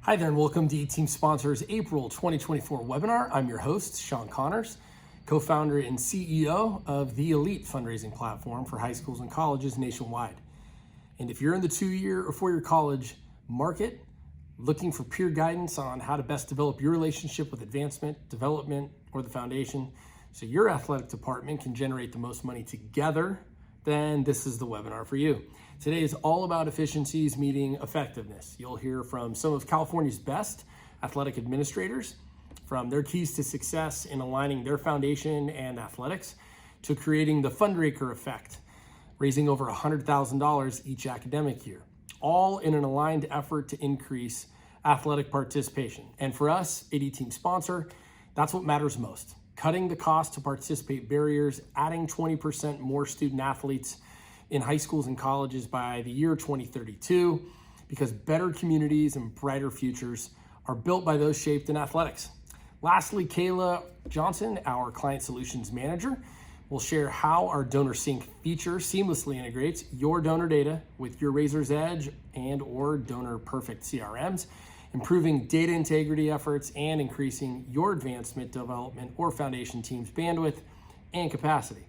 Hi there and welcome to eTeam Sponsors April 2024 webinar. I'm your host, Sean Connors, co-founder and CEO of the Elite fundraising platform for high schools and colleges nationwide. And if you're in the 2-year or 4-year college market, looking for peer guidance on how to best develop your relationship with advancement, development, or the foundation, so your athletic department can generate the most money together, then this is the webinar for you. Today is all about efficiencies meeting effectiveness. You'll hear from some of California's best athletic administrators, from their keys to success in aligning their foundation and athletics to creating the fundraiser effect, raising over $100,000 each academic year, all in an aligned effort to increase athletic participation. And for us, at eTeam Sponsor, that's what matters most. Cutting the cost to participate barriers, adding 20% more student athletes in high schools and colleges by the year 2032, because better communities and brighter futures are built by those shaped in athletics. Lastly, Kayla Johnson, our Client Solutions Manager, will share how our Donor Sync feature seamlessly integrates your donor data with your Razor's Edge and or Donor Perfect CRMs, improving data integrity efforts and increasing your advancement development or foundation team's bandwidth and capacity.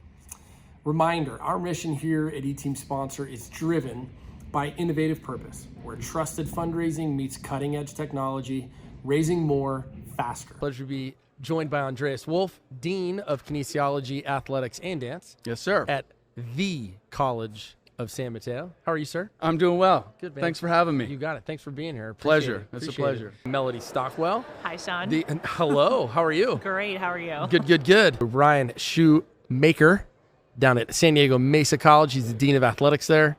Reminder, our mission here at eTeam Sponsor is driven by innovative purpose, where trusted fundraising meets cutting edge technology, raising more, faster. Pleasure to be joined by Andreas Wolf, Dean of Kinesiology, Athletics, and Dance. Yes, sir. At the College of San Mateo. How are you, sir? I'm doing well. Good, man. Thanks for having me. You got it. Thanks for being here. Pleasure. It's a pleasure. Melody Stockwell. Hi, Sean. Hello. How are you? Great. How are you? Good. Ryan Shoemaker down at San Diego Mesa College. He's the Dean of Athletics there.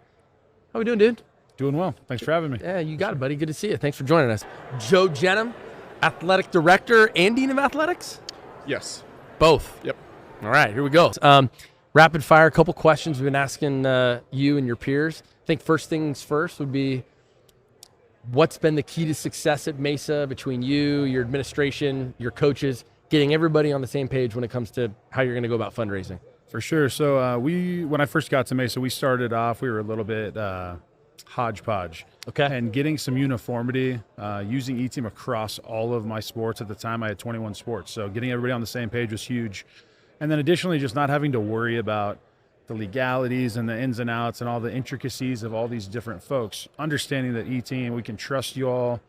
How we doing, dude? Doing well. Thanks for having me. Yeah, you got it, buddy. Good to see you. Thanks for joining us. Joe Jenham, Athletic Director and Dean of Athletics? Yes. Both. Yep. All right, here we go. Rapid fire, a couple questions we've been asking you and your peers. I think first things first would be, what's been the key to success at Mesa between you, your administration, your coaches, getting everybody on the same page when it comes to how you're going to go about fundraising? For sure. So when I first got to Mesa, we started off, we were a little bit hodgepodge. Okay. And getting some uniformity, using eTeam across all of my sports. At the time, I had 21 sports. So getting everybody on the same page was huge. And then additionally, just not having to worry about the legalities and the ins and outs and all the intricacies of all these different folks. Understanding that eTeam, we can trust you all.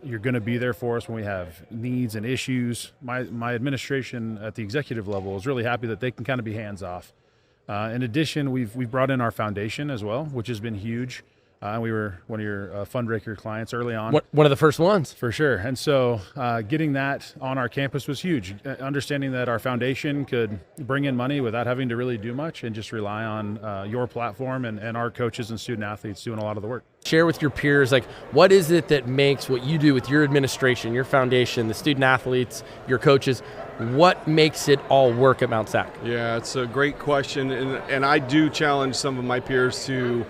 You're going to be there for us when we have needs and issues. My administration at the executive level is really happy that they can kind of be hands off. In addition, we've brought in our foundation as well, which has been huge. We were one of your fundraiser clients early on. One of the first ones. For sure. And so getting that on our campus was huge. Understanding that our foundation could bring in money without having to really do much and just rely on your platform and our coaches and student athletes doing a lot of the work. Share with your peers, like, what is it that makes what you do with your administration, your foundation, the student athletes, your coaches, what makes it all work at Mount SAC? Yeah, it's a great question. And I do challenge some of my peers to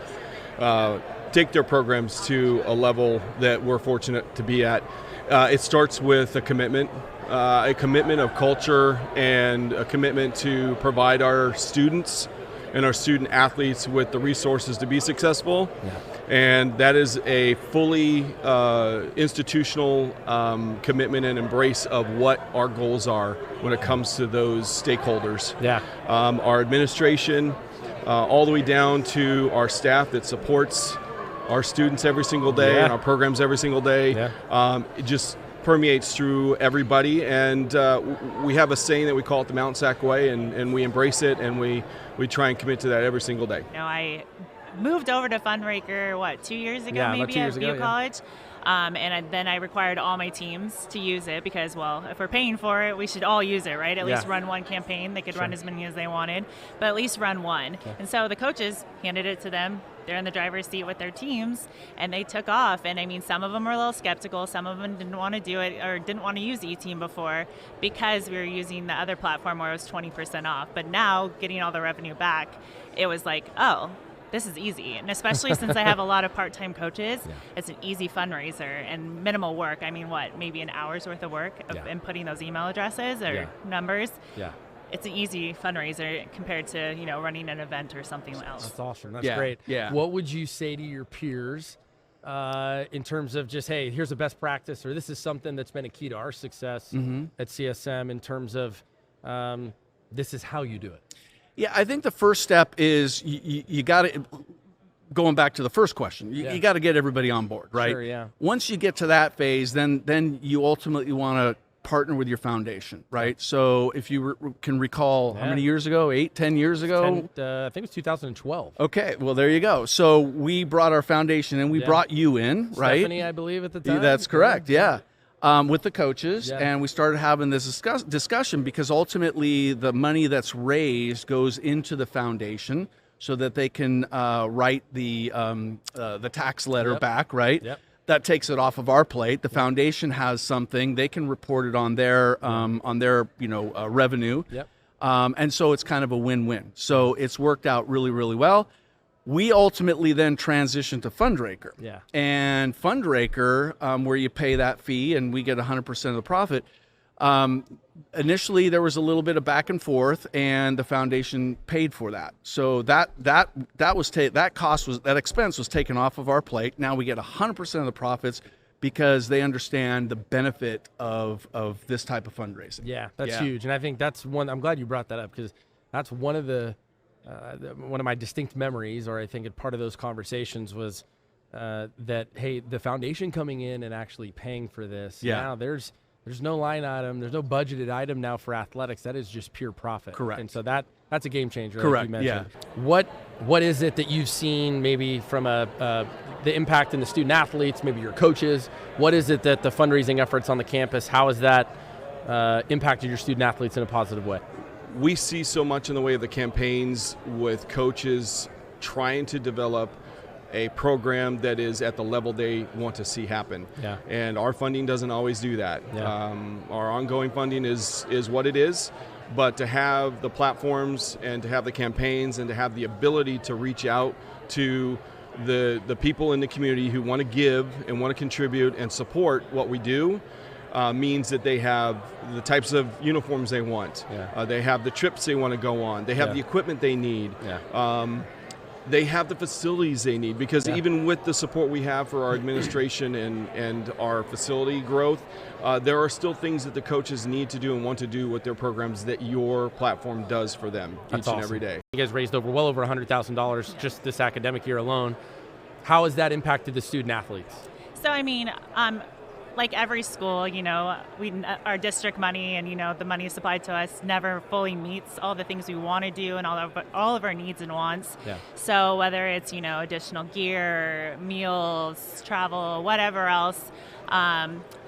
take their programs to a level that we're fortunate to be at. It starts with a commitment of culture and a commitment to provide our students and our student athletes with the resources to be successful. Yeah. And that is a fully institutional commitment and embrace of what our goals are when it comes to those stakeholders. Yeah. Our administration, all the way down to our staff that supports our students every single day and our programs every single day. Yeah. It just permeates through everybody, and we have a saying that we call it the Mount SAC way, and we embrace it, and we try and commit to that every single day. I moved over to Fundraiser, 2 years ago, about maybe 2 years at ago, View College. Then I required all my teams to use it because, well, if we're paying for it, we should all use it, right? At least run one campaign. They could run as many as they wanted, but at least run one. Okay. And so the coaches handed it to them. They're in the driver's seat with their teams, and they took off. And I mean, some of them were a little skeptical. Some of them didn't want to do it or didn't want to use eTeam before because we were using the other platform where it was 20% off. But now, getting all the revenue back, it was like, oh, this is easy. And especially since I have a lot of part-time coaches, it's an easy fundraiser and minimal work. I mean, maybe an hour's worth of work of inputting those email addresses or numbers. Yeah. It's an easy fundraiser compared to, running an event or something else. That's awesome. That's great. Yeah. What would you say to your peers in terms of just, hey, here's a best practice, or this is something that's been a key to our success at CSM in terms of this is how you do it? Yeah, I think the first step is you got to, going back to the first question, you got to get everybody on board, right? Sure, yeah. Once you get to that phase, then you ultimately want to partner with your foundation, right? So if you can recall, how many years ago? 10 years ago? I think it was 2012. Okay, well, there you go. So we brought our foundation and we brought you in, right? Stephanie, I believe, at the time. That's correct, yeah. With the coaches, and we started having this discussion because ultimately the money that's raised goes into the foundation so that they can write the tax letter back, right? Yep. That takes it off of our plate. The foundation has something; they can report it on their revenue, and so it's kind of a win-win. So it's worked out really, really well. We ultimately then transitioned to Fundraker. Yeah. And Fundraker, where you pay that fee and we get 100% of the profit. Initially, there was a little bit of back and forth, and the foundation paid for that. So that expense was taken off of our plate. Now we get 100% of the profits because they understand the benefit of this type of fundraising. Yeah, that's huge, and I think that's one. I'm glad you brought that up because that's one of one of my distinct memories, or I think part of those conversations was that, hey, the foundation coming in and actually paying for this. Yeah. Now there's no line item, there's no budgeted item now for athletics. That is just pure profit. Correct. And so that's a game changer. Correct. Like you mentioned. Yeah. What is it that you've seen maybe from the impact in the student athletes, maybe your coaches? What is it that the fundraising efforts on the campus, how has that impacted your student athletes in a positive way? We see so much in the way of the campaigns with coaches trying to develop a program that is at the level they want to see happen. Yeah. And our funding doesn't always do that. Yeah. Our ongoing funding is what it is, but to have the platforms and to have the campaigns and to have the ability to reach out to the people in the community who want to give and want to contribute and support what we do means that they have the types of uniforms they want. Yeah. They have the trips they want to go on. They have the equipment they need. Yeah. They have the facilities they need, because even with the support we have for our administration and our facility growth, there are still things that the coaches need to do and want to do with their programs that your platform does for them each and every day. You guys raised well over $100,000 just this academic year alone. How has that impacted the student athletes? So, I mean, like every school, our district money and, the money supplied to us never fully meets all the things we want to do and all of our needs and wants. Yeah. So whether it's, additional gear, meals, travel, whatever else,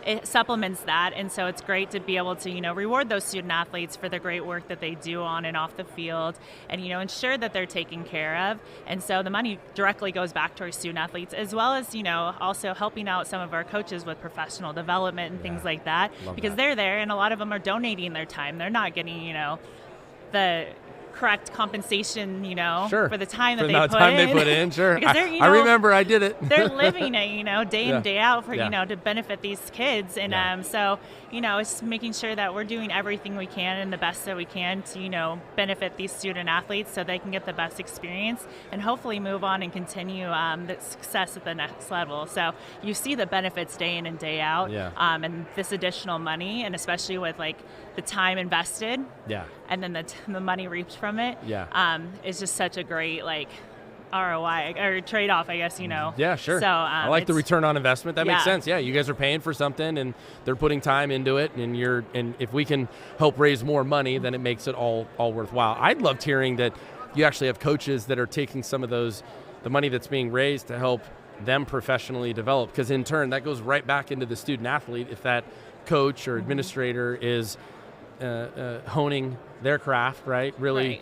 it supplements that. And so it's great to be able to, reward those student athletes for the great work that they do on and off the field and, ensure that they're taken care of. And so the money directly goes back to our student athletes, as well as, also helping out some of our coaches with professional development and things like that, because they're there and a lot of them are donating their time. They're not getting, the correct compensation, sure. for the time that for they the put time in. They put in, sure. Because I remember I did it. They're living it, day in, day out for, Yeah. to benefit these kids. And so, it's making sure that we're doing everything we can and the best that we can to, benefit these student athletes so they can get the best experience and hopefully move on and continue the success at the next level. So you see the benefits day in and day out. Yeah. And this additional money, and especially with like the time invested. Yeah. And then the money reaped from it. Yeah. Is just such a great ROI or trade-off, I guess, Yeah, sure. So I like the return on investment. That makes Yeah. sense. Yeah, you guys are paying for something and they're putting time into it, and if we can help raise more money, then it makes it all worthwhile. I'd loved hearing that you actually have coaches that are taking some of the money that's being raised to help them professionally develop, because in turn that goes right back into the student athlete if that coach or administrator is honing their craft, right? Really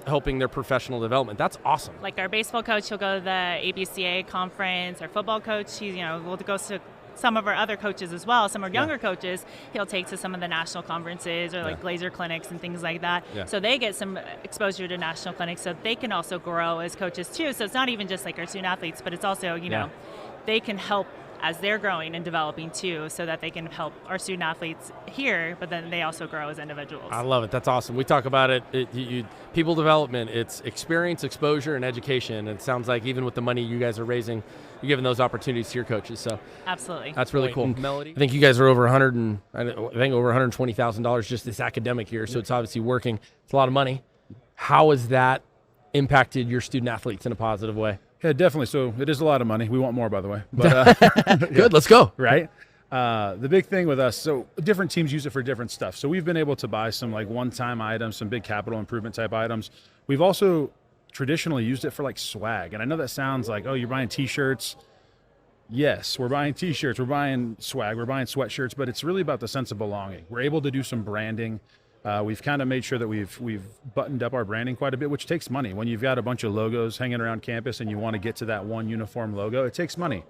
helping their professional development. That's awesome. Like our baseball coach, he'll go to the ABCA conference. Our football coach, he's, we'll go to some of our other coaches as well. Some of our younger coaches, he'll take to some of the national conferences or like laser clinics and things like that. Yeah. So they get some exposure to national clinics so they can also grow as coaches too. So it's not even just like our student athletes, but it's also, they can help as they're growing and developing too, so that they can help our student athletes here, but then they also grow as individuals. I love it. That's awesome. We talk about people development. It's experience, exposure, and education. And it sounds like even with the money you guys are raising, you're giving those opportunities to your coaches. So absolutely, that's really cool. Melody, I think you guys are over over $120,000 just this academic year. So it's obviously working. It's a lot of money. How has that impacted your student athletes in a positive way? Yeah, definitely. So it is a lot of money. We want more, by the way. But good, let's go. Right. The big thing with us, so different teams use it for different stuff. So we've been able to buy some like one-time items, some big capital improvement type items. We've also traditionally used it for like swag. And I know that sounds like, oh, you're buying T-shirts. Yes, we're buying T-shirts, we're buying swag, we're buying sweatshirts, but it's really about the sense of belonging. We're able to do some branding. We've kind of made sure that we've buttoned up our branding quite a bit, which takes money. When you've got a bunch of logos hanging around campus and you want to get to that one uniform logo, it takes money.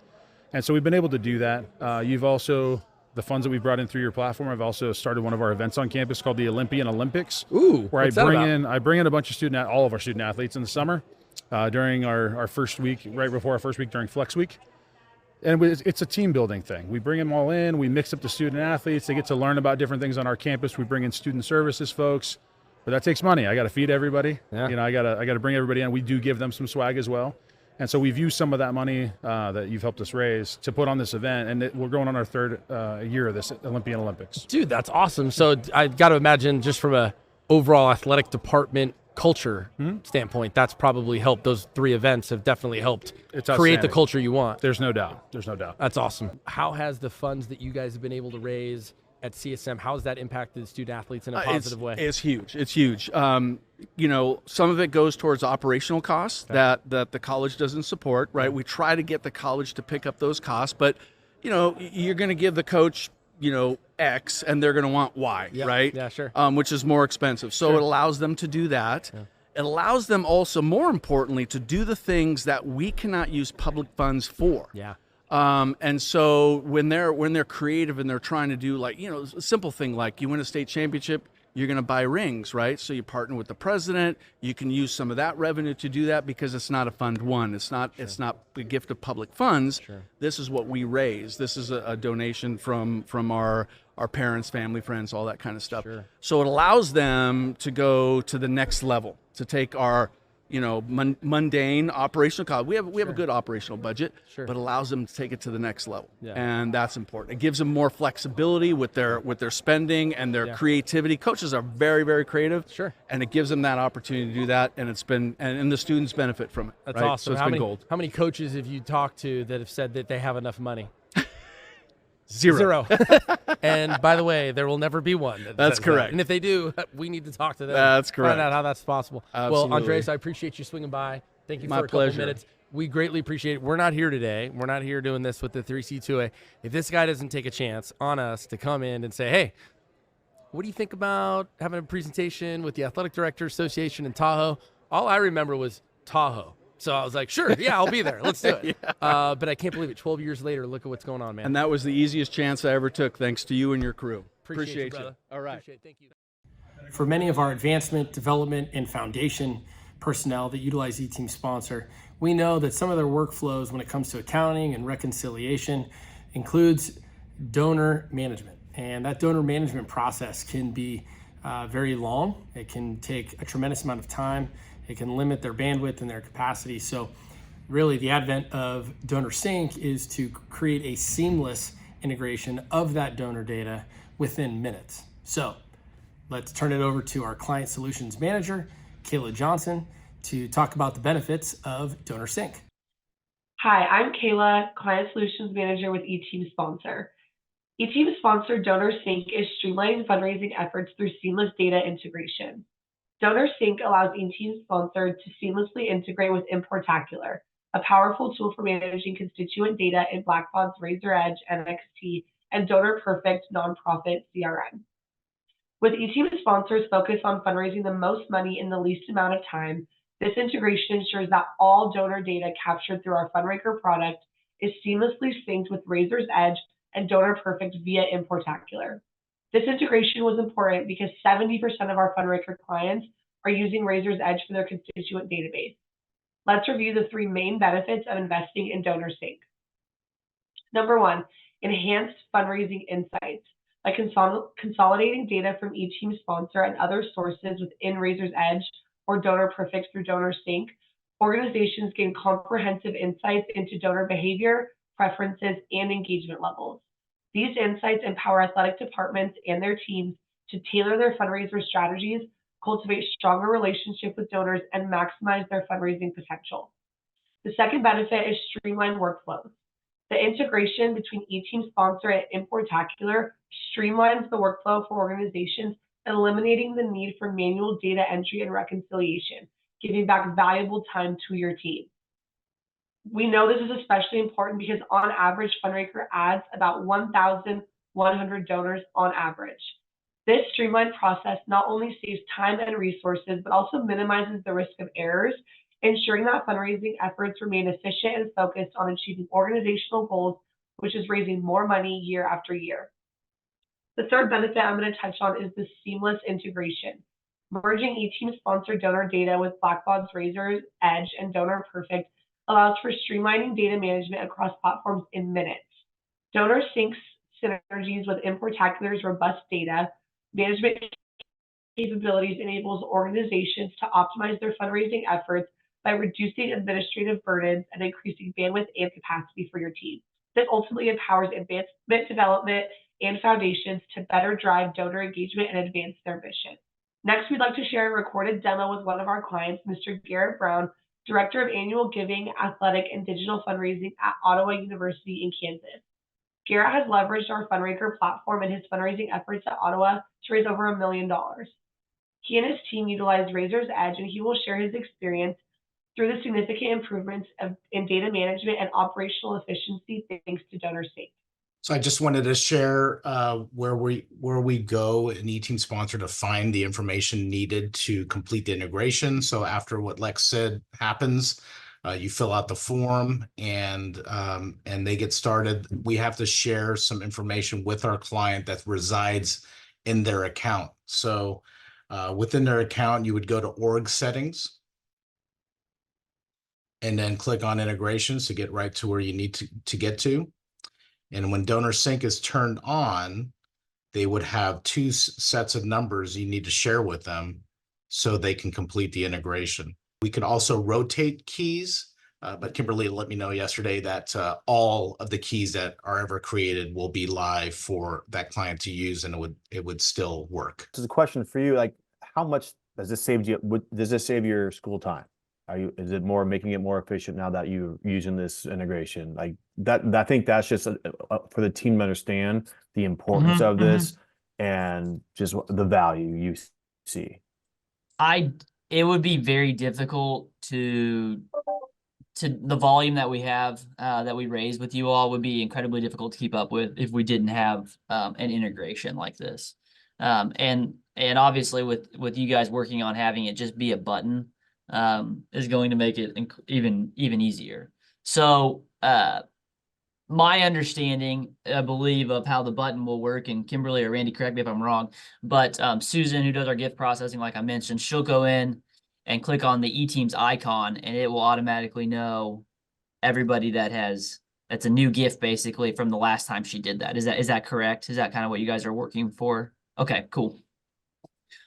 And so we've been able to do that. You've also, the funds that we've brought in through your platform, I've also started one of our events on campus called the Olympian Olympics. Ooh, where I bring in a bunch of all of our student athletes in the summer during our first week, right before our first week during Flex Week. And it's a team building thing. We bring them all in, we mix up the student athletes, they get to learn about different things on our campus. We bring in student services folks, but that takes money. I got to feed everybody. Yeah. I got to bring everybody in. We do give them some swag as well. And so we've used some of that money that you've helped us raise to put on this event, and we're going on our third year of this Olympian Olympics. Dude, that's awesome. So I got to imagine just from a overall athletic department culture standpoint, that's probably helped. Those three events have definitely helped create the culture you want. There's no doubt. That's awesome. How has the funds that you guys have been able to raise at CSM, how has that impacted student athletes in a positive way? It's huge. It's huge. Some of it goes towards operational costs that the college doesn't support, right? We try to get the college to pick up those costs, but, you're going to give the coach, X and they're going to want Y, right? Yeah, sure. Which is more expensive. So it allows them to do that. Yeah. It allows them also, more importantly, to do the things that we cannot use public funds for. Yeah. And so when they're creative and they're trying to do a simple thing like you win a state championship, you're going to buy rings, right? So you partner with the president. You can use some of that revenue to do that because it's not a fund one. It's not a gift of public funds. Sure. This is what we raise. This is a donation from our parents, family, friends, all that kind of stuff. Sure. So it allows them to go to the next level, to take our mundane operational cost. We have a good operational budget, but allows them to take it to the next level, and that's important. It gives them more flexibility with their spending and their creativity. Coaches are very, very creative, and it gives them that opportunity to do that, and it's been and the students benefit from it. That's right? awesome. So it's been gold. How many coaches have you talked to that have said that they have enough money? Zero. And by the way, there will never be one. That's correct. And if they do, we need to talk to them. That's correct. Find out how that's possible. Absolutely. Well, Andres, I appreciate you swinging by. Thank you My for a pleasure. couple minutes. We greatly appreciate it. We're not here today. We're not here doing this with the 3C2A. If this guy doesn't take a chance on us to come in and say, hey, what do you think about having a presentation with the Athletic Directors Association in Tahoe? All I remember was Tahoe. So I was like, sure, yeah, I'll be there. Let's do it. But I can't believe it. 12 years later, look at what's going on, man. And that was the easiest chance I ever took, thanks to you and your crew. Appreciate you, brother. All right. Appreciate it. Thank you. For many of our advancement, development, and foundation personnel that utilize eTeam Sponsor, we know that some of their workflows when it comes to accounting and reconciliation includes donor management. And that donor management process can be very long. It can take a tremendous amount of time. It can limit their bandwidth and their capacity. So really the advent of DonorSync is to create a seamless integration of that donor data within minutes. So let's turn it over to our Client Solutions Manager, Kayla Johnson, to talk about the benefits of DonorSync. Hi, I'm Kayla, Client Solutions Manager with eTeam Sponsor. eTeam Sponsor DonorSync is streamlining fundraising efforts through seamless data integration. DonorSync allows eTeam Sponsor to seamlessly integrate with Importacular, a powerful tool for managing constituent data in Blackbaud's Razor Edge, NXT, and Donor Perfect nonprofit CRM. With eTeam Sponsor's focus on fundraising the most money in the least amount of time, this integration ensures that all donor data captured through our Fundraker product is seamlessly synced with Razor's Edge and Donor Perfect via Importacular. This integration was important because 70% of our Fundraker clients are using Razor's Edge for their constituent database. Let's review the three main benefits of investing in DonorSync. Number one, enhanced fundraising insights. By consolidating data from each team sponsor and other sources within Raiser's Edge or Donor Perfect through DonorSync, organizations gain comprehensive insights into donor behavior, preferences, and engagement levels. These insights empower athletic departments and their teams to tailor their fundraiser strategies, cultivate stronger relationships with donors, and maximize their fundraising potential. The second benefit is streamlined workflows. The integration between eTeam Sponsor and Importacular streamlines the workflow for organizations, eliminating the need for manual data entry and reconciliation, giving back valuable time to your team. We know this is especially important because on average, Fundraiser adds about 1,100 donors on average. This streamlined process not only saves time and resources, but also minimizes the risk of errors, ensuring that fundraising efforts remain efficient and focused on achieving organizational goals, which is raising more money year after year. The third benefit I'm going to touch on is the seamless integration. Merging eTeam sponsored donor data with Blackbaud's Raiser's Edge and Donor Perfect allows for streamlining data management across platforms in minutes. DonorSync's synergies with Importacular's robust data management capabilities enables organizations to optimize their fundraising efforts by reducing administrative burdens and increasing bandwidth and capacity for your team. This ultimately empowers advancement development and foundations to better drive donor engagement and advance their mission. Next, we'd like to share a recorded demo with one of our clients, Mr. Garrett Brown, Director of Annual Giving, Athletic, and Digital Fundraising at Ottawa University in Kansas. Garrett has leveraged our Fundraiser platform in his fundraising efforts at Ottawa to raise over $1 million. He and his team utilized Raiser's Edge, and he will share his experience through the significant improvements in data management and operational efficiency thanks to DonorSync. So I just wanted to share where we go in eTeam Sponsor to find the information needed to complete the integration. So after what Lex said happens, you fill out the form and they get started. We have to share some information with our client that resides in their account. So within their account, you would go to org settings and then click on integrations to get right to where you need to get to. And when DonorSync is turned on, they would have two sets of numbers you need to share with them so they can complete the integration. We could also rotate keys, but Kimberly let me know yesterday that all of the keys that are ever created will be live for that client to use, and it would still work. This is a question for you, like how much does this save you? Does this save your school time? Is it more making it more efficient now that you're using this integration? Like that, I think that's just for the team to understand the importance of this and just the value you see. It would be very difficult to the volume that we have that we raise with you all would be incredibly difficult to keep up with if we didn't have an integration like this. And obviously with you guys working on having it just be a button is going to make it even easier. So my understanding, I believe, of how the button will work, and Kimberly or Randy, correct me if I'm wrong, but Susan, who does our gift processing, like I mentioned, she'll go in and click on the eTeams icon, and it will automatically know everybody that's a new gift basically from the last time she did that. Is that correct? Is that kind of what you guys are working for? Okay, cool.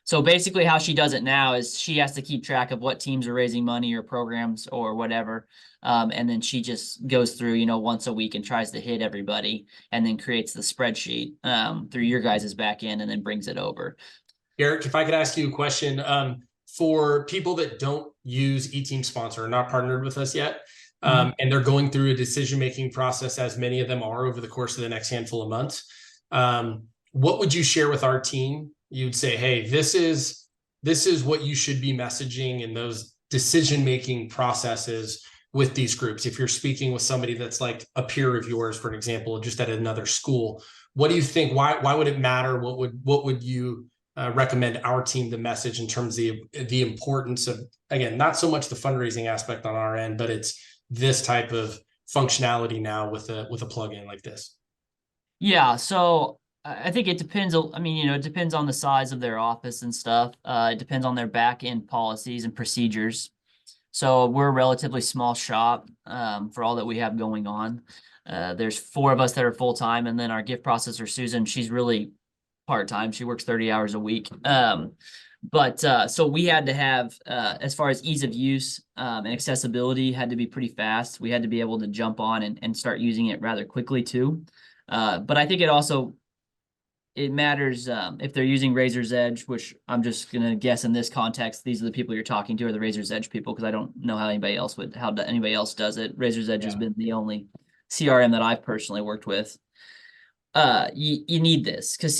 So basically how she does it now is she has to keep track of what teams are raising money or programs or whatever. And then she just goes through, once a week and tries to hit everybody and then creates the spreadsheet through your guys' back end and then brings it over. Eric, if I could ask you a question, for people that don't use eTeam Sponsor, not partnered with us yet, and they're going through a decision-making process, as many of them are over the course of the next handful of months, what would you share with our team? You'd say, hey, this is what you should be messaging in those decision-making processes with these groups. If you're speaking with somebody that's like a peer of yours, for an example, just at another school, what do you think? Why would it matter? What would you recommend our team to message in terms of the importance of, again, not so much the fundraising aspect on our end, but it's this type of functionality now with a plugin like this? Yeah, so I think it depends. I mean, it depends on the size of their office and stuff. It depends on their back end policies and procedures. So we're a relatively small shop for all that we have going on. There's 4 of us that are full-time, and then our gift processor, Susan, she's really part-time. She works 30 hours a week. So we had to have, as far as ease of use and accessibility, had to be pretty fast. We had to be able to jump on and start using it rather quickly too. But I think it matters if they're using Razor's Edge, which I'm just gonna guess in this context, these are the people you're talking to, are the Razor's Edge people, because I don't know how anybody else does it. Razor's Edge has been the only CRM that I've personally worked with. You need this because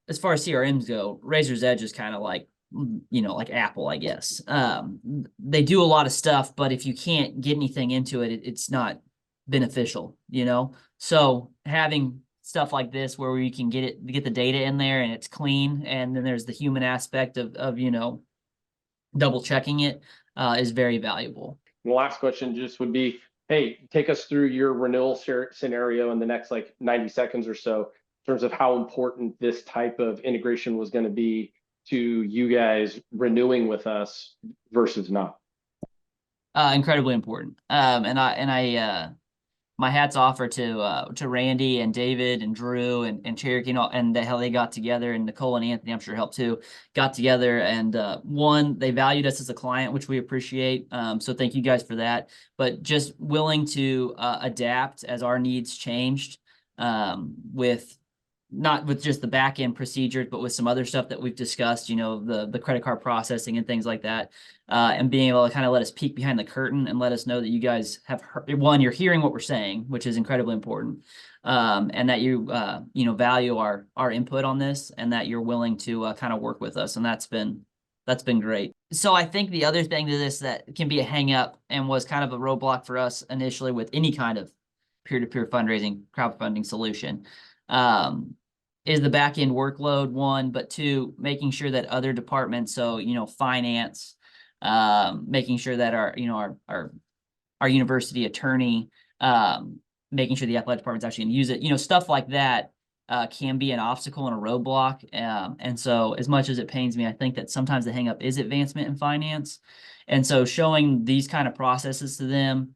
as far as CRMs go, Razor's Edge is kind of like, like Apple, I guess. They do a lot of stuff, but if you can't get anything into it, it's not beneficial, So having stuff like this where we can get the data in there and it's clean, and then there's the human aspect of double checking it is very valuable. The last question just would be, hey, take us through your renewal scenario in the next 90 seconds or so, in terms of how important this type of integration was going to be to you guys renewing with us versus not. Incredibly important. My hats off are to Randy and David and Drew and Cherokee and how they got together, and Nicole and Anthony, I'm sure, helped too, got together. And one, they valued us as a client, which we appreciate. So thank you guys for that. But just willing to adapt as our needs changed, not with just the back end procedures, but with some other stuff that we've discussed, the credit card processing and things like that, and being able to kind of let us peek behind the curtain and let us know that you guys have heard, you're hearing what we're saying, which is incredibly important, and that you value our input on this, and that you're willing to kind of work with us, and that's been great. So I think the other thing to this that can be a hang up and was kind of a roadblock for us initially with any kind of peer-to-peer fundraising, crowdfunding solution, is the back end workload, one, but two, making sure that other departments, so finance, making sure that our university attorney, making sure the athletic department's actually going to use it, stuff like that can be an obstacle and a roadblock. And so as much as it pains me, I think that sometimes the hang up is advancement in finance. And so showing these kind of processes to them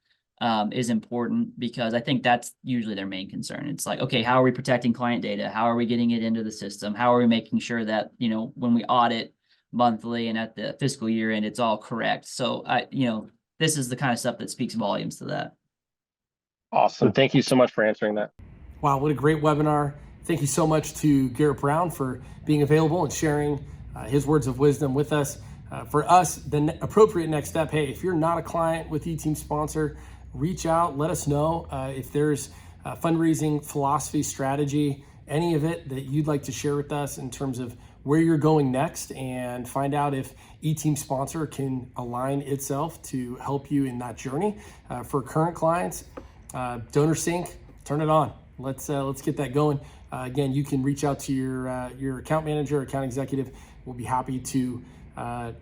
is important, because I think that's usually their main concern. It's like, okay, how are we protecting client data? How are we getting it into the system? How are we making sure that, when we audit monthly and at the fiscal year end, it's all correct? So this is the kind of stuff that speaks volumes to that. Awesome. Thank you so much for answering that. Wow, what a great webinar. Thank you so much to Garrett Brown for being available and sharing his words of wisdom with us. For us, the appropriate next step, hey, if you're not a client with eTeam Sponsor, reach out, let us know if there's a fundraising philosophy, strategy, any of it that you'd like to share with us in terms of where you're going next, and find out if eTeam Sponsor can align itself to help you in that journey. For current clients, DonorSync, turn it on. Let's get that going. Again, you can reach out to your account manager, account executive. We'll be happy to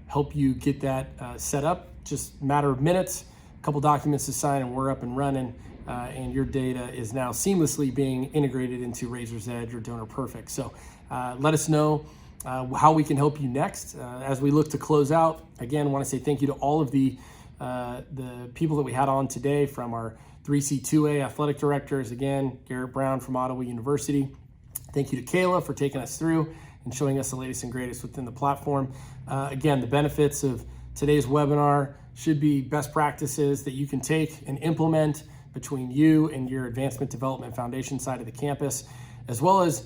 help you get that set up. Just a matter of minutes. Couple documents to sign, and we're up and running, and your data is now seamlessly being integrated into Razor's Edge or Donor Perfect. So let us know how we can help you next. As we look to close out, again, I want to say thank you to all of the people that we had on today, from our 3C2A athletic directors, again, Garrett Brown from Ottawa University. Thank you to Kayla for taking us through and showing us the latest and greatest within the platform. Again, the benefits of today's webinar should be best practices that you can take and implement between you and your Advancement Development Foundation side of the campus, as well as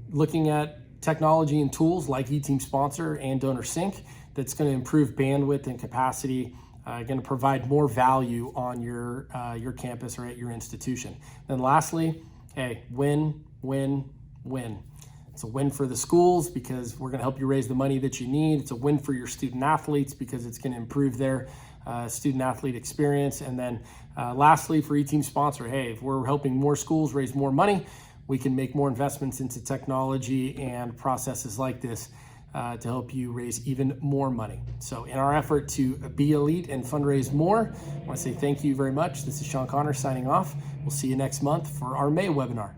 looking at technology and tools like eTeam Sponsor and DonorSync that's going to improve bandwidth and capacity, going to provide more value on your campus or at your institution. Then lastly, hey, win, win, win. It's a win for the schools because we're going to help you raise the money that you need. It's a win for your student athletes because it's going to improve their student athlete experience. And then lastly, for eTeam Sponsor, hey, if we're helping more schools raise more money, we can make more investments into technology and processes like this to help you raise even more money. So in our effort to be elite and fundraise more, I want to say thank you very much. This is Sean Connors signing off. We'll see you next month for our May webinar.